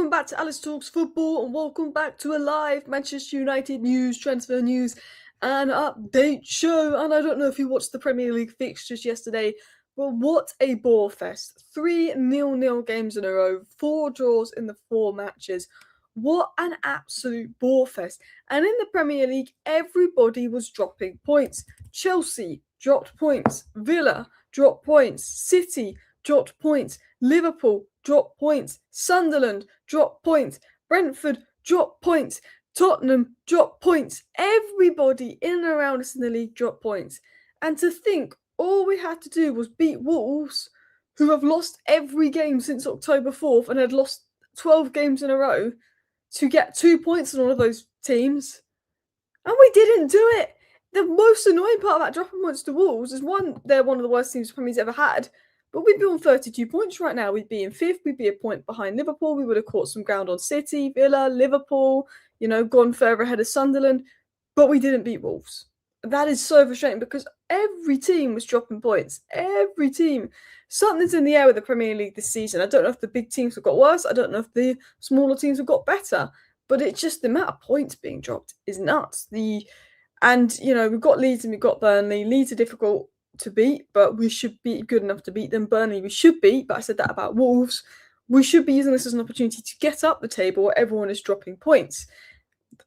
Welcome back to Alice Talks Football and welcome back to a live Manchester United news, transfer news and update show. And I don't know if you watched the Premier League fixtures yesterday, but what a bore fest. 3 0-0 games in a row, 4 draws in the 4 matches. What an absolute bore fest. And in the Premier League, everybody was dropping points. Chelsea dropped points, Villa dropped points, City dropped points, Liverpool dropped points, Sunderland dropped points, Brentford dropped points, Tottenham dropped points. Everybody in and around us in the league dropped points. And to think all we had to do was beat Wolves, who have lost every game since October 4th and had lost 12 games in a row, to get 2 points on all of those teams. And we didn't do it. The most annoying part about dropping points to Wolves is, one, they're one of the worst teams the Premier League's ever had. But we'd be on 32 points right now. We'd be in 5th. We'd be a point behind Liverpool. We would have caught some ground on City, Villa, Liverpool, gone further ahead of Sunderland. But we didn't beat Wolves. That is so frustrating because every team was dropping points. Every team. Something's in the air with the Premier League this season. I don't know if the big teams have got worse. I don't know if the smaller teams have got better. But it's just the amount of points being dropped is nuts. We've got Leeds and we've got Burnley. Leeds are difficult to beat, but we should be good enough to beat them. Burnley we should beat, but I said that about Wolves. We should be using this as an opportunity to get up the table where everyone is dropping points.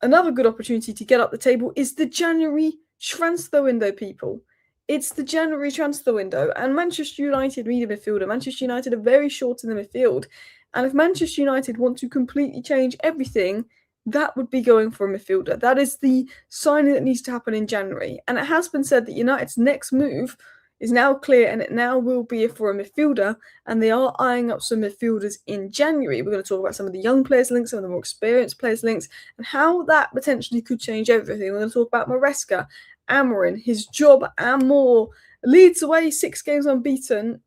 Another good opportunity to get up the table is the January transfer window, people. It's the January transfer window, and Manchester United need a midfielder. Manchester United are very short in the midfield, and if Manchester United want to completely change everything, that would be going for a midfielder. That is the signing that needs to happen in January. And it has been said that United's next move is now clear and it now will be for a midfielder. And they are eyeing up some midfielders in January. We're going to talk about some of the young players links, some of the more experienced players links, and how that potentially could change everything. We're going to talk about Maresca, Amorim, his job and more. Leeds away, 6 games unbeaten.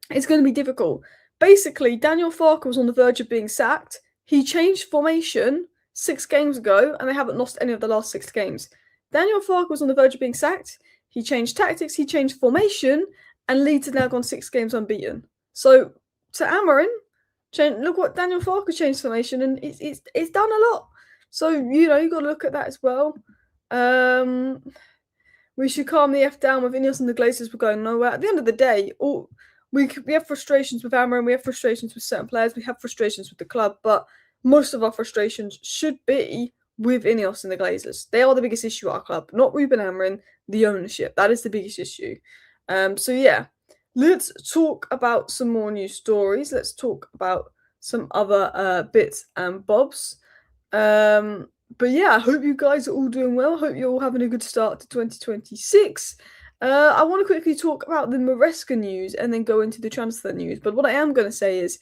It's going to be difficult. Basically, Daniel Farke was on the verge of being sacked. He changed formation 6 games ago, and they haven't lost any of the last 6 games. Daniel Farke was on the verge of being sacked. He changed tactics, he changed formation, and Leeds have now gone 6 games unbeaten. So, to Amorim, look what Daniel Farke changed formation, and it's done a lot. So, you've got to look at that as well. We should calm the F down with Ineos and the Glazers. We're going nowhere. At the end of the day, we have frustrations with Amorim, we have frustrations with certain players, we have frustrations with the club, but most of our frustrations should be with Ineos and the Glazers. They are the biggest issue at our club, not Ruben Amorim, the ownership. That is the biggest issue. Let's talk about some more news stories. Let's talk about some other bits and bobs. I hope you guys are all doing well. Hope you're all having a good start to 2026. I want to quickly talk about the Maresca news and then go into the transfer news. But what I am going to say is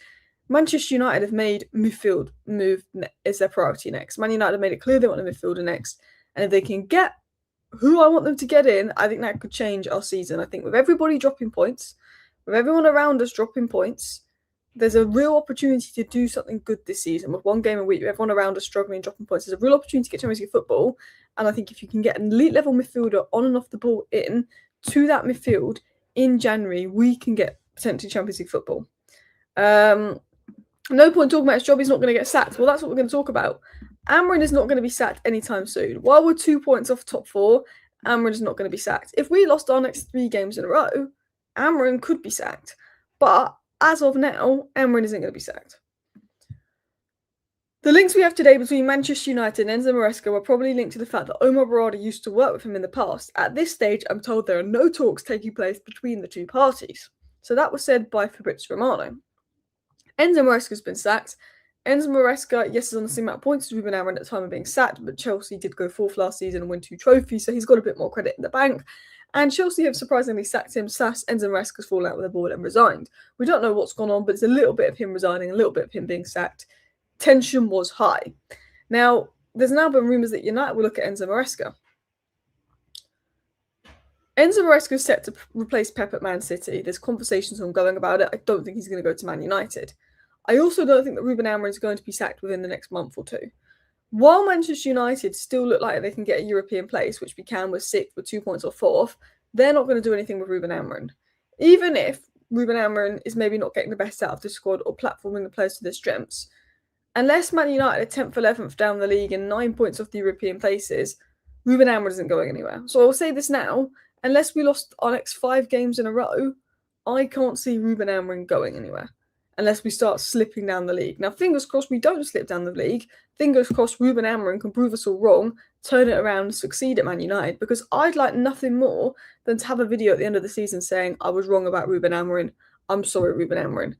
Manchester United have made midfield move as their priority next. Man United have made it clear they want a midfielder next. And if they can get who I want them to get in, I think that could change our season. I think with everybody dropping points, with everyone around us dropping points, there's a real opportunity to do something good this season. With 1 game a week, with everyone around us struggling and dropping points, there's a real opportunity to get Champions League football. And I think if you can get an elite level midfielder on and off the ball in to that midfield in January, we can get potentially Champions League football. No point talking about his job, he's not going to get sacked. Well, that's what we're going to talk about. Amorim is not going to be sacked anytime soon. While we're 2 points off top 4, Amorim is not going to be sacked. If we lost our next 3 games in a row, Amorim could be sacked. But as of now, Amorim isn't going to be sacked. The links we have today between Manchester United and Enzo Maresca were probably linked to the fact that Omar Barada used to work with him in the past. At this stage, I'm told there are no talks taking place between the 2 parties. So that was said by Fabrizio Romano. Enzo Maresca's been sacked. Enzo Maresca, yes, is on the same amount of points as Ruben Amorim at the time of being sacked, but Chelsea did go 4th last season and win 2 trophies, so he's got a bit more credit in the bank. And Chelsea have surprisingly sacked him. Enzo Maresca's fallen out with the board and resigned. We don't know what's gone on, but it's a little bit of him resigning, a little bit of him being sacked. Tension was high. Now, there's now been rumours that United will look at Enzo Maresca. Enzo Maresca is set to replace Pep at Man City. There's conversations ongoing about it. I don't think he's going to go to Man United. I also don't think that Ruben Amorim is going to be sacked within the next month or 2. While Manchester United still look like they can get a European place, which we can with 6th, with 2 points or 4th, they're not going to do anything with Ruben Amorim. Even if Ruben Amorim is maybe not getting the best out of the squad or platforming the players to their strengths, unless Man United are 10th, 11th down the league and 9 points off the European places, Ruben Amorim isn't going anywhere. So I'll say this now, unless we lost our next 5 games in a row, I can't see Ruben Amorim going anywhere. Unless we start slipping down the league. Now, fingers crossed we don't slip down the league. Fingers crossed Ruben Amorim can prove us all wrong, turn it around and succeed at Man United, because I'd like nothing more than to have a video at the end of the season saying, I was wrong about Ruben Amorim. I'm sorry, Ruben Amorim.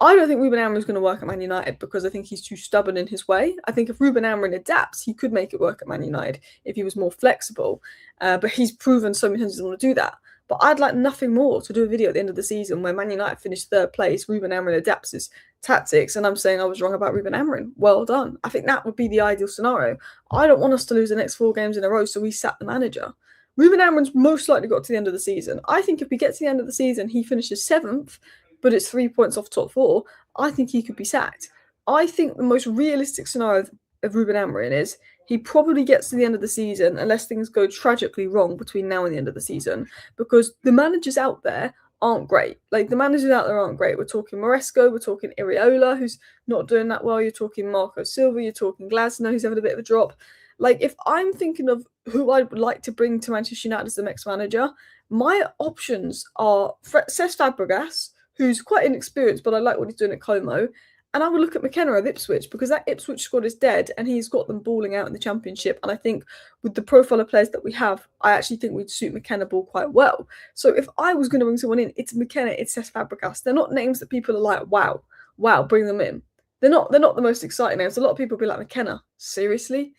I don't think Ruben Amorim is going to work at Man United because I think he's too stubborn in his way. I think if Ruben Amorim adapts, he could make it work at Man United if he was more flexible. But he's proven so many times he doesn't want to do that. But I'd like nothing more to do a video at the end of the season where Man United finished 3rd place, Ruben Amorim adapts his tactics, and I'm saying I was wrong about Ruben Amorim. Well done. I think that would be the ideal scenario. I don't want us to lose the next 4 games in a row, so we sack the manager. Ruben Amorim's most likely got to the end of the season. I think if we get to the end of the season, he finishes 7th, but it's 3 points off top 4, I think he could be sacked. I think the most realistic scenario of Ruben Amorim is he probably gets to the end of the season unless things go tragically wrong between now and the end of the season, because the managers out there aren't great. Like, the managers out there aren't great. We're talking Maresco, we're talking Iriola, who's not doing that well. You're talking Marco Silva, you're talking Glasner, who's having a bit of a drop. Like, if I'm thinking of who I would like to bring to Manchester United as the next manager, my options are Cesc Fabregas, who's quite inexperienced, but I like what he's doing at Como. And I would look at McKenna of Ipswich, because that Ipswich squad is dead and he's got them balling out in the Championship. And I think with the profile of players that we have, I actually think we'd suit McKenna ball quite well. So if I was going to bring someone in, it's McKenna, it's Cesc Fabregas. They're not names that people are like, wow, bring them in. They're not the most exciting names. A lot of people will be like, McKenna, seriously?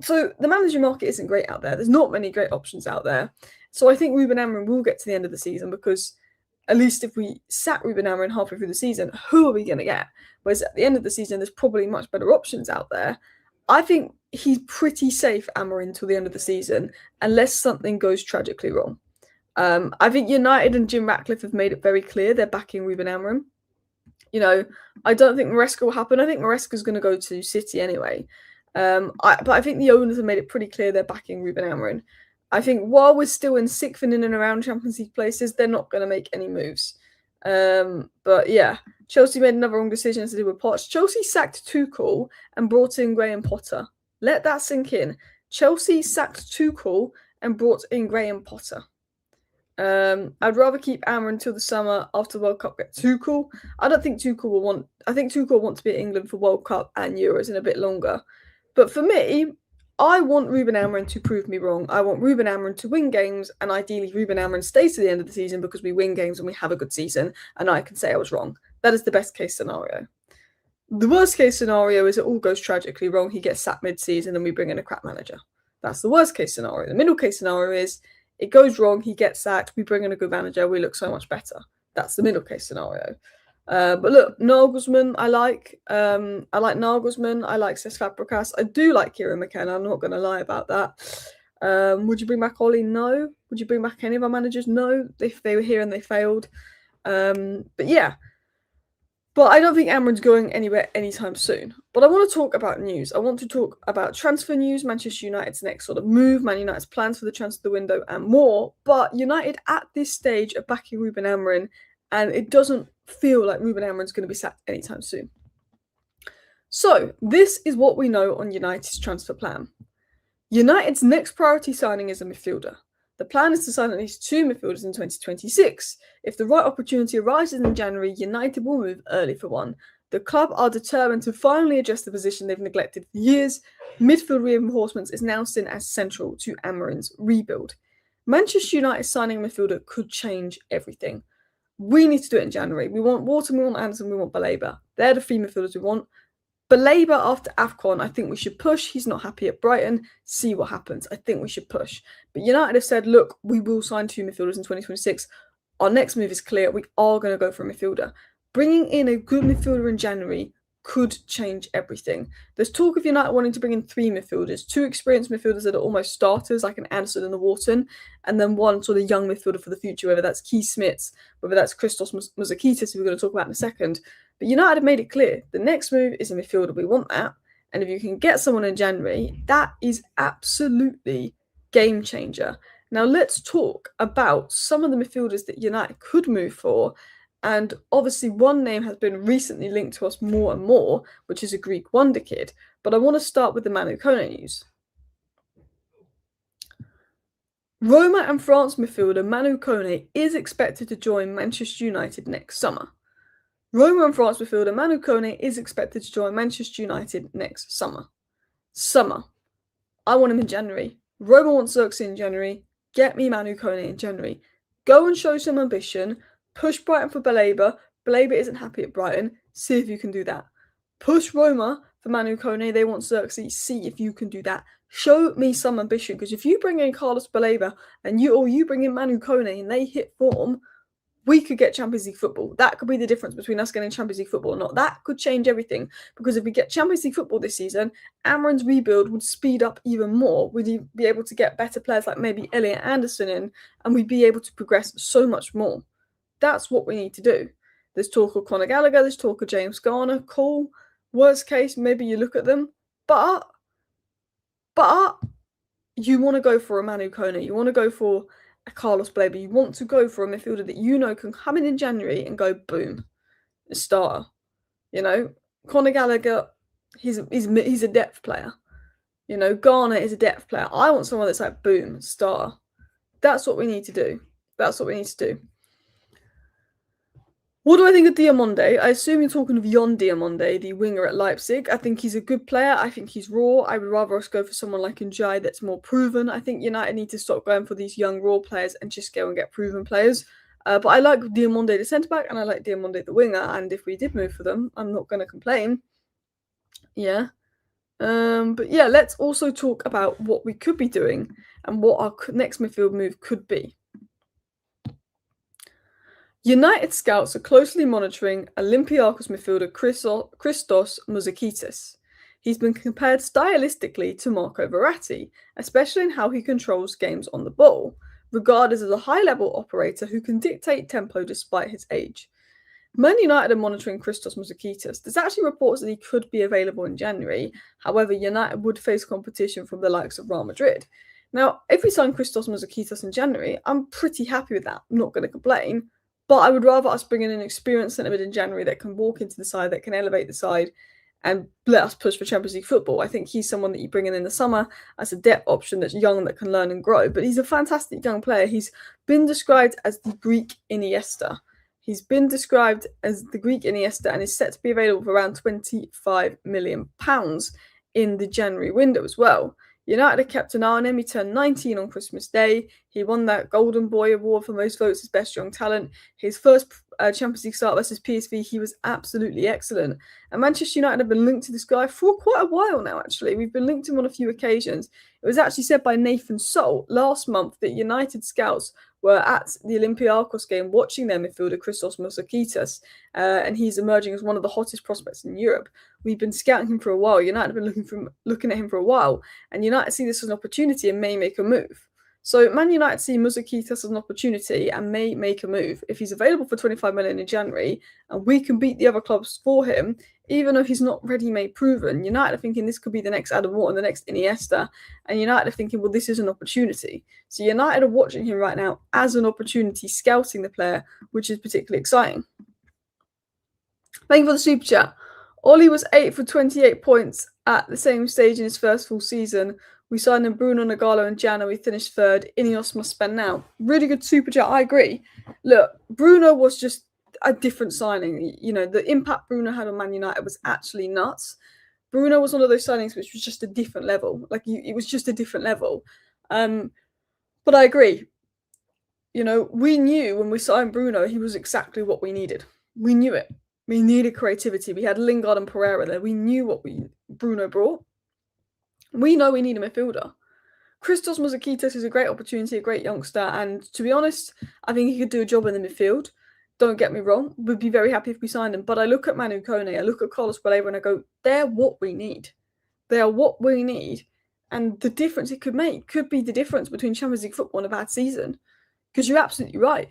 So the manager market isn't great out there. There's not many great options out there. So I think Ruben Amorim will get to the end of the season, because at least if we sack Ruben Amorim halfway through the season, who are we going to get? Whereas at the end of the season, there's probably much better options out there. I think he's pretty safe, Amorim, until the end of the season, unless something goes tragically wrong. I think United and Jim Ratcliffe have made it very clear they're backing Ruben Amorim. You know, I don't think Maresca will happen. I think Maresca's going to go to City anyway. But I think the owners have made it pretty clear they're backing Ruben Amorim. I think while we're still in 6th and in and around Champions League places, they're not going to make any moves. But yeah, Chelsea made another wrong decision to do with Poch. Chelsea sacked Tuchel and brought in Graham Potter. Let that sink in. Chelsea sacked Tuchel and brought in Graham Potter. I'd rather keep Amorim until the summer after the World Cup. Get Tuchel. I don't think Tuchel will want. I think Tuchel will want to be at England for World Cup and Euros in a bit longer. But for me, I want Ruben Amorim to prove me wrong. I want Ruben Amorim to win games, and ideally Ruben Amorim stays to the end of the season because we win games and we have a good season, and I can say I was wrong. That is the best case scenario. The worst case scenario is it all goes tragically wrong. He gets sacked mid-season and we bring in a crap manager. That's the worst case scenario. The middle case scenario is it goes wrong, he gets sacked, we bring in a good manager, we look so much better. That's the middle case scenario. But look, Nagelsmann, I like Nagelsmann. I like Cesc Fabregas. I do like Kieran McKenna. I'm not going to lie about that. Would you bring back Ollie? No. Would you bring back any of our managers? No. If they were here and they failed. But yeah. But I don't think Amorim's going anywhere anytime soon. But I want to talk about news. I want to talk about transfer news, Manchester United's next sort of move, Man United's plans for the transfer window, and more. But United at this stage are backing Ruben Amorim, and it doesn't feel like Ruben Amorim's going to be sacked anytime soon. So, this is what we know on United's transfer plan. United's next priority signing is a midfielder. The plan is to sign at least 2 midfielders in 2026. If the right opportunity arises in January, United will move early for one. The club are determined to finally address the position they've neglected for years. Midfield reinforcements is now seen as central to Amorim's rebuild. Manchester United signing a midfielder could change everything. We need to do it in January. We want Wharton, we want Anderson, we want Baleba. They're the 3 midfielders we want. Baleba after AFCON, I think we should push. He's not happy at Brighton. See what happens. I think we should push. But United have said, look, we will sign 2 midfielders in 2026. Our next move is clear. We are going to go for a midfielder. Bringing in a good midfielder in January could change everything. There's talk of United wanting to bring in 3 midfielders, 2 experienced midfielders that are almost starters, like an Anderson and a Wharton, and then 1 sort of young midfielder for the future, whether that's Keith Smits, whether that's Christos Mouzakitis, who we're going to talk about in a second. But United have made it clear the next move is a midfielder. We want that. And if you can get someone in January, that is absolutely game changer. Now let's talk about some of the midfielders that United could move for And obviously one name has been recently linked to us more and more, which is a Greek wonder kid. But I want to start with the Manu Kone news. Roma and France midfielder Manu Kone is expected to join Manchester United next summer. Roma and France midfielder Manu Kone is expected to join Manchester United next summer. Summer. I want him in January. Roma wants Xerxes in January. Get me Manu Kone in January. Go and show some ambition. Push Brighton for Baleba. Baleba isn't happy at Brighton. See if you can do that. Push Roma for Manu Kone. They want Xerxes. See if you can do that. Show me some ambition. Because if you bring in Carlos Baleba and you bring in Manu Kone and they hit form, we could get Champions League football. That could be the difference between us getting Champions League football or not. That could change everything. Because if we get Champions League football this season, Amorim's rebuild would speed up even more. We'd be able to get better players like maybe Elliot Anderson in, and we'd be able to progress so much more. That's what we need to do. There's talk of Conor Gallagher, there's talk of James Garner. Cool. Worst case, maybe you look at them. But you want to go for a Manu Kone. You want to go for a Carlos Baleba. You want to go for a midfielder that you know can come in January and go boom, a starter. You know, Conor Gallagher, he's a depth player. You know, Garner is a depth player. I want someone that's like boom, starter. That's what we need to do. That's what we need to do. What do I think of Diamonde? I assume you're talking of Jon Diamonde, the winger at Leipzig. I think he's a good player. I think he's raw. I would rather us go for someone like Njai that's more proven. I think United need to stop going for these young raw players and just go and get proven players. But I like Diamonde the centre-back and I like Diamonde the winger. And if we did move for them, I'm not going to complain. Yeah. But yeah, let's also talk about what we could be doing and what our next midfield move could be. United scouts are closely monitoring Olympiacos midfielder Christos Mouzakitis. He's been compared stylistically to Marco Verratti, especially in how he controls games on the ball, regarded as a high-level operator who can dictate tempo despite his age. Man United are monitoring Christos Mouzakitis. There's actually reports that he could be available in January. However, United would face competition from the likes of Real Madrid. Now, if we sign Christos Mouzakitis in January, I'm pretty happy with that. I'm not going to complain. But I would rather us bring in an experienced centre mid in January that can walk into the side, that can elevate the side and let us push for Champions League football. I think he's someone that you bring in the summer as a depth option that's young, that can learn and grow. But he's a fantastic young player. He's been described as the Greek Iniesta. He's been described as the Greek Iniesta and is set to be available for around £25 million in the January window as well. United have kept an eye on him. He turned 19 on Christmas Day. He won that Golden Boy Award for most votes as best young talent. His first Champions League start versus PSV, he was absolutely excellent. And Manchester United have been linked to this guy for quite a while now, actually. We've been linked to him on a few occasions. It was actually said by Nathan Salt last month that United scouts were at the Olympiacos game watching their midfielder Christos Mouzakitis, and he's emerging as one of the hottest prospects in Europe. We've been scouting him for a while. United have been looking at him for a while, and United see this as an opportunity and may make a move. So Man United see Mouzakitis as an opportunity and may make a move. If he's available for 25 million in January and we can beat the other clubs for him, even if he's not ready-made proven, United are thinking this could be the next Adam Morton, the next Iniesta, and United are thinking, well, this is an opportunity. So United are watching him right now as an opportunity, scouting the player, which is particularly exciting. Thank you for the super chat. Ollie was 8 for 28 points at the same stage in his first full season. We signed in Bruno Nagalo in January, finished third. Ineos must spend now. Really good super chat. I agree. Look, Bruno was just a different signing. You know, the impact Bruno had on Man United was actually nuts. Bruno was one of those signings which was just a different level. It was just a different level. But I agree. You know, we knew when we signed Bruno, he was exactly what we needed. We knew it. We needed creativity. We had Lingard and Pereira there. We knew what Bruno brought. We know we need a midfielder. Christos Mouzakitis is a great opportunity, a great youngster, and to be honest, I think he could do a job in the midfield. Don't get me wrong, we'd be very happy if we signed him. But I look at Manu Kone, I look at Carlos Baleba, and I go, they're what we need. They are what we need. And the difference it could make could be the difference between Champions League football and a bad season. Because you're absolutely right.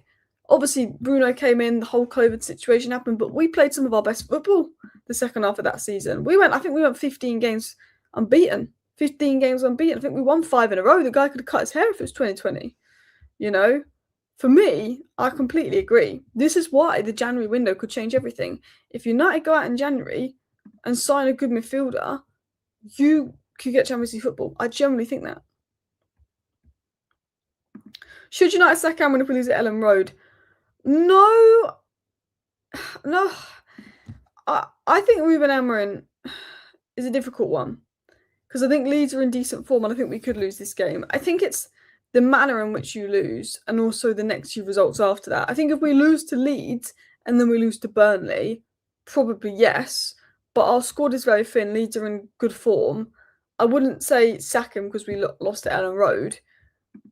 Obviously, Bruno came in, the whole COVID situation happened, but we played some of our best football the second half of that season. I think we went 15 games unbeaten. 15 games unbeaten. I think we won 5 in a row. The guy could have cut his hair if it was 2020. You know, For me, I completely agree. This is why the January window could change everything. If United go out in January and sign a good midfielder, you could get Champions League football. I generally think that. Should United sack Cameron if we lose at Ellen Road? No. I think Ruben Amorim is a difficult one because I think Leeds are in decent form and I think we could lose this game. I think it's the manner in which you lose and also the next few results after that. I think if we lose to Leeds and then we lose to Burnley, probably yes, but our squad is very thin. Leeds are in good form. I wouldn't say sack him because we lost at Ellen Road,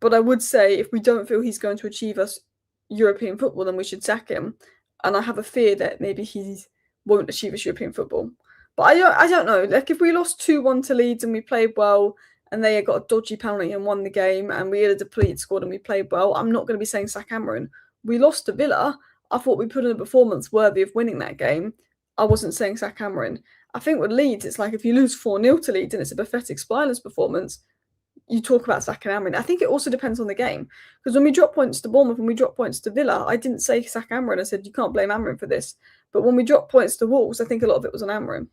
but I would say if we don't feel he's going to achieve us European football, then we should sack him. And I have a fear that maybe he won't achieve us European football. But I don't know. Like if we lost 2-1 to Leeds and we played well and they got a dodgy penalty and won the game and we had a depleted squad and we played well, I'm not going to be saying sack Amorim. We lost to Villa. I thought we put in a performance worthy of winning that game. I wasn't saying sack Amorim. I think with Leeds, it's like if you lose 4-0 to Leeds and it's a pathetic spineless performance, you talk about sacking Amorim. I think it also depends on the game. Because when we drop points to Bournemouth and we drop points to Villa, I didn't say sack Amorim. I said you can't blame Amorim for this. But when we dropped points to Wolves, I think a lot of it was on Amorim.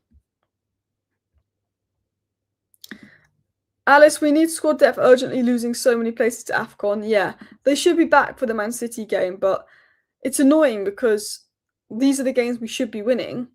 Alice, we need squad depth urgently, losing so many places to AFCON. Yeah, they should be back for the Man City game, but it's annoying because these are the games we should be winning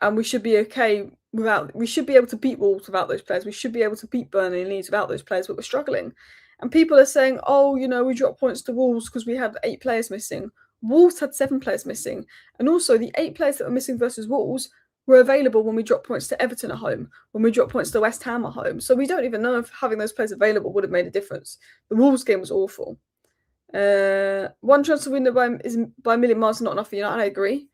and we should be okay without. We should be able to beat Wolves without those players. We should be able to beat Burnley and Leeds without those players, but we're struggling. And people are saying, oh, we dropped points to Wolves because we had 8 players missing. Wolves had 7 players missing. And also the 8 players that were missing versus Wolves were available when we dropped points to Everton at home, when we dropped points to West Ham at home. So we don't even know if having those players available would have made a difference. The Wolves game was awful. One transfer window by a million miles is not enough for United. I agree.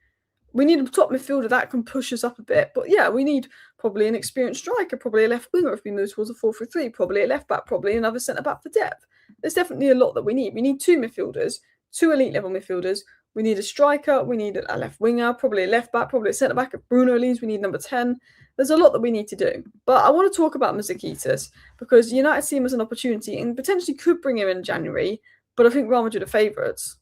We need a top midfielder that can push us up a bit. But yeah, we need probably an experienced striker, probably a left winger if we move towards a 4-3-3, probably a left back, probably another centre back for depth. There's definitely a lot that we need. We need 2 midfielders, 2 elite level midfielders. We need a striker, we need a left winger, probably a left back, probably a centre back. If Bruno leaves, we need number 10. There's a lot that we need to do. But I want to talk about Mouzakitis because United see him as an opportunity and potentially could bring him in January, but I think Real Madrid are favourites.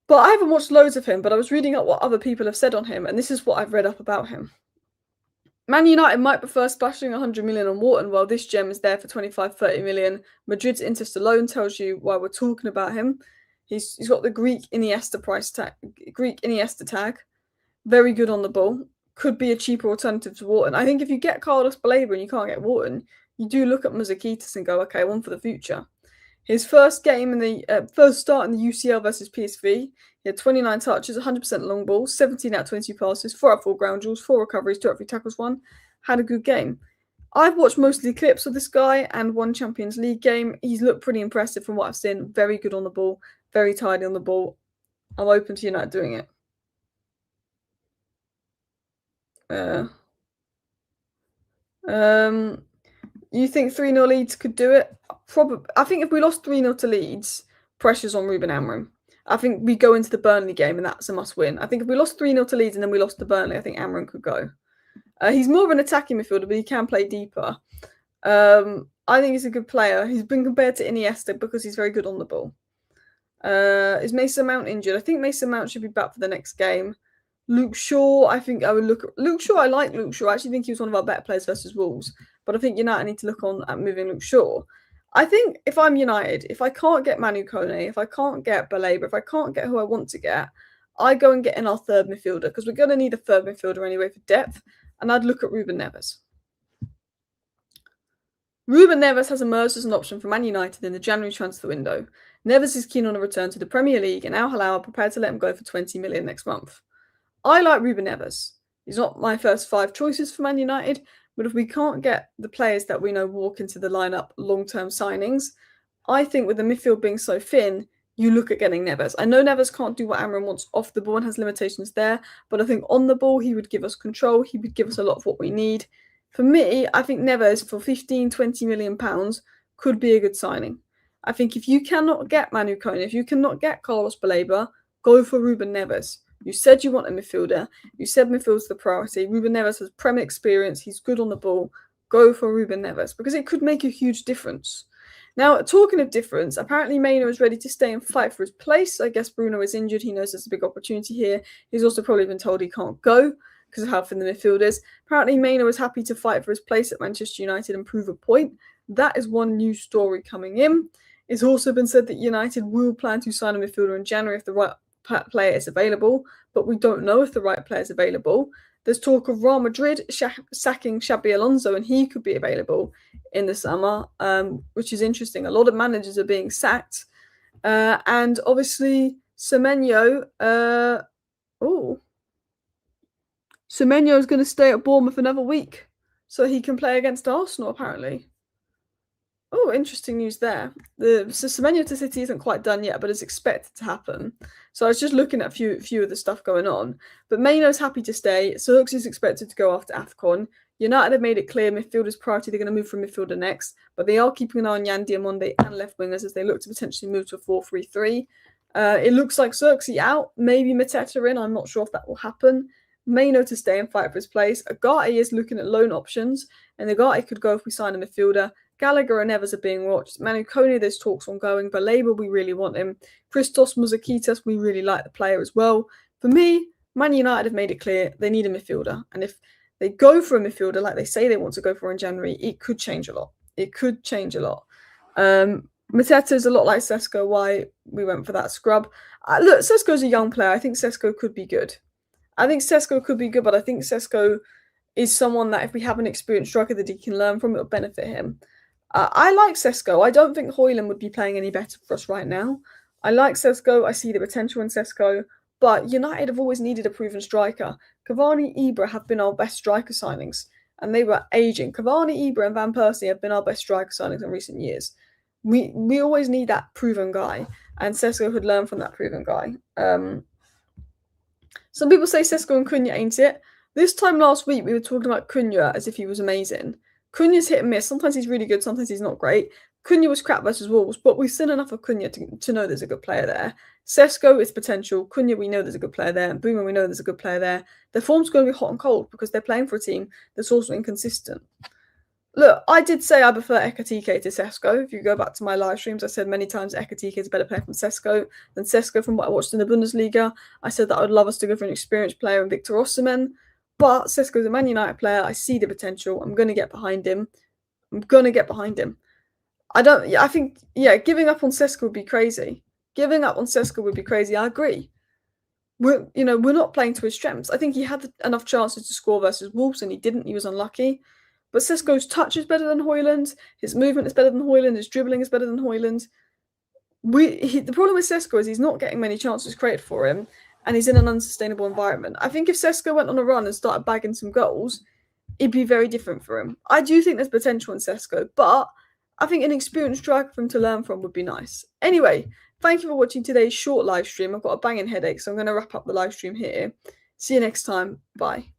But I haven't watched loads of him, but I was reading up what other people have said on him, and this is what I've read up about him. Man United might prefer splashing 100 million on Wharton while this gem is there for 25-30 million. Madrid's interest alone tells you why we're talking about him. He's got the Greek Iniesta tag. Very good on the ball. Could be a cheaper alternative to Wharton. I think if you get Carlos Baleba and you can't get Wharton, you do look at Mouzakitis and go, okay, one for the future. His first game in the first start in the UCL versus PSV, he had 29 touches, 100% long ball, 17 out of 20 passes, 4 out of 4 ground duels, 4 recoveries, 2 out of 3 tackles, 1. Had a good game. I've watched mostly clips of this guy and one Champions League game. He's looked pretty impressive from what I've seen. Very good on the ball, very tidy on the ball. I'm open to United doing it. You think 3-0 Leeds could do it? Probably. I think if we lost 3-0 to Leeds, pressure's on Ruben Amorim. I think we go into the Burnley game and that's a must-win. I think if we lost 3-0 to Leeds and then we lost to Burnley, I think Amorim could go. He's more of an attacking midfielder, but he can play deeper. I think he's a good player. He's been compared to Iniesta because he's very good on the ball. Is Mason Mount injured? I think Mason Mount should be back for the next game. Luke Shaw, I think I would look at Luke Shaw. I like Luke Shaw. I actually think he was one of our better players versus Wolves. But I think United need to look on at moving Luke Shaw. I think if I'm United, if I can't get Manu Kone, if I can't get Baleba, if I can't get who I want to get, I go and get in our third midfielder because we're going to need a third midfielder anyway for depth. And I'd look at Ruben Neves. Ruben Neves has emerged as an option for Man United in the January transfer window. Neves is keen on a return to the Premier League and Al Hilal are prepared to let him go for 20 million next month. I like Ruben Neves. He's not my first 5 choices for Man United, but if we can't get the players that we know walk into the lineup long-term signings, I think with the midfield being so thin, you look at getting Neves. I know Neves can't do what Amorim wants off the ball and has limitations there, but I think on the ball, he would give us control. He would give us a lot of what we need. For me, I think Neves for 15-20 million pounds could be a good signing. I think if you cannot get Manu Kone, if you cannot get Carlos Baleba, go for Ruben Neves. You said you want a midfielder. You said midfield's the priority. Ruben Neves has Premier experience. He's good on the ball. Go for Ruben Neves because it could make a huge difference. Now, talking of difference, apparently Maino is ready to stay and fight for his place. I guess Bruno is injured. He knows there's a big opportunity here. He's also probably been told he can't go because of how thin the midfield is. Apparently, Maino is happy to fight for his place at Manchester United and prove a point. That is one news story coming in. It's also been said that United will plan to sign a midfielder in January if the right player is available, but we don't know if the right player is available. There's talk of Real Madrid sacking Xabi Alonso, and he could be available in the summer, which is interesting. A lot of managers are being sacked. And obviously, Semenyo is going to stay at Bournemouth another week so he can play against Arsenal, apparently. Oh, interesting news there. So Semenyo to City isn't quite done yet, but it's expected to happen. So I was just looking at a few of the stuff going on. But Maino's happy to stay. Sirks is expected to go after AFCON. United have made it clear midfield is priority. They're going to move from midfielder next. But they are keeping an eye on Yan Diamonde and left wingers as they look to potentially move to a 4-3-3. It looks like Sirksy out. Maybe Mateta in. I'm not sure if that will happen. Maino to stay and fight for his place. Agate is looking at loan options. And Agate could go if we sign a midfielder. Gallagher and Evers are being watched. Manu Kone, there's talks ongoing. Baleba, we really want him. Christos, Mouzakitis, we really like the player as well. For me, Man United have made it clear they need a midfielder. And if they go for a midfielder like they say they want to go for in January, it could change a lot. It could change a lot. Mateta is a lot like Sesko, why we went for that scrub. Look, Sesko's a young player. I think Sesko could be good. But I think Sesko is someone that if we have an experienced striker that he can learn from, it will benefit him. I like Sesko. I don't think Højlund would be playing any better for us right now. I like Sesko. I see the potential in Sesko. But United have always needed a proven striker. Cavani, Ibra have been our best striker signings. And they were aging. Cavani, Ibra and Van Persie have been our best striker signings in recent years. We always need that proven guy. And Sesko could learn from that proven guy. Some people say Sesko and Cunha ain't it. This time last week, we were talking about Cunha as if he was amazing. Cunha's hit and miss. Sometimes he's really good, sometimes he's not great. Cunha was crap versus Wolves, but we've seen enough of Cunha to know there's a good player there. Sesko is potential. Cunha, we know there's a good player there. And Boomer, we know there's a good player there. Their form's going to be hot and cold because they're playing for a team that's also inconsistent. Look, I did say I prefer Ekatike to Sesko. If you go back to my live streams, I said many times Ekatike is a better player from Sesko than Sesko from what I watched in the Bundesliga. I said that I would love us to go for an experienced player in Victor Osimhen. But Sesko's a Man United player. I see the potential. I'm going to get behind him. I think giving up on Sesko would be crazy. I agree. We're not playing to his strengths. I think he had enough chances to score versus Wolves and he didn't. He was unlucky. But Sesko's touch is better than Højlund. His movement is better than Højlund. His dribbling is better than Højlund. The problem with Sesko is he's not getting many chances created for him. And he's in an unsustainable environment. I think if Sesko went on a run and started bagging some goals, it'd be very different for him. I do think there's potential in Sesko, but I think an experienced striker for him to learn from would be nice. Anyway, thank you for watching today's short live stream. I've got a banging headache, so I'm going to wrap up the live stream here. See you next time. Bye.